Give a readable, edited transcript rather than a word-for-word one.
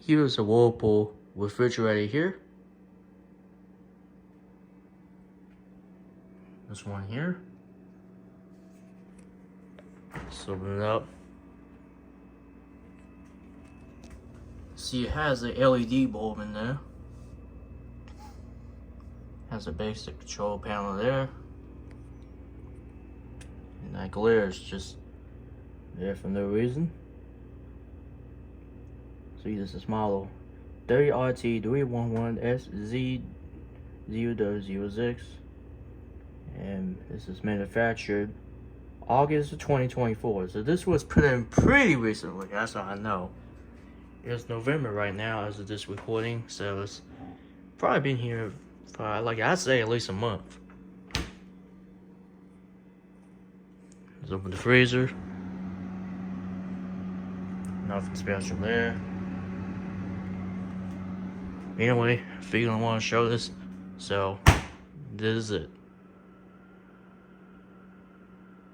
Here's a Whirlpool refrigerator here. This one here. Let's open it up. See, it has a LED bulb in there. Has a basic control panel there. And that glare is just there for no reason. See, this is model WRT311FZDW06. And this is manufactured August of 2024. So this was put in pretty recently, that's all I know. It's November right now as of this recording, so it's probably been here for, like, I'd say at least a month. Let's open the freezer. Nothing special there. Anyway, I figured I want to show this, so this is it.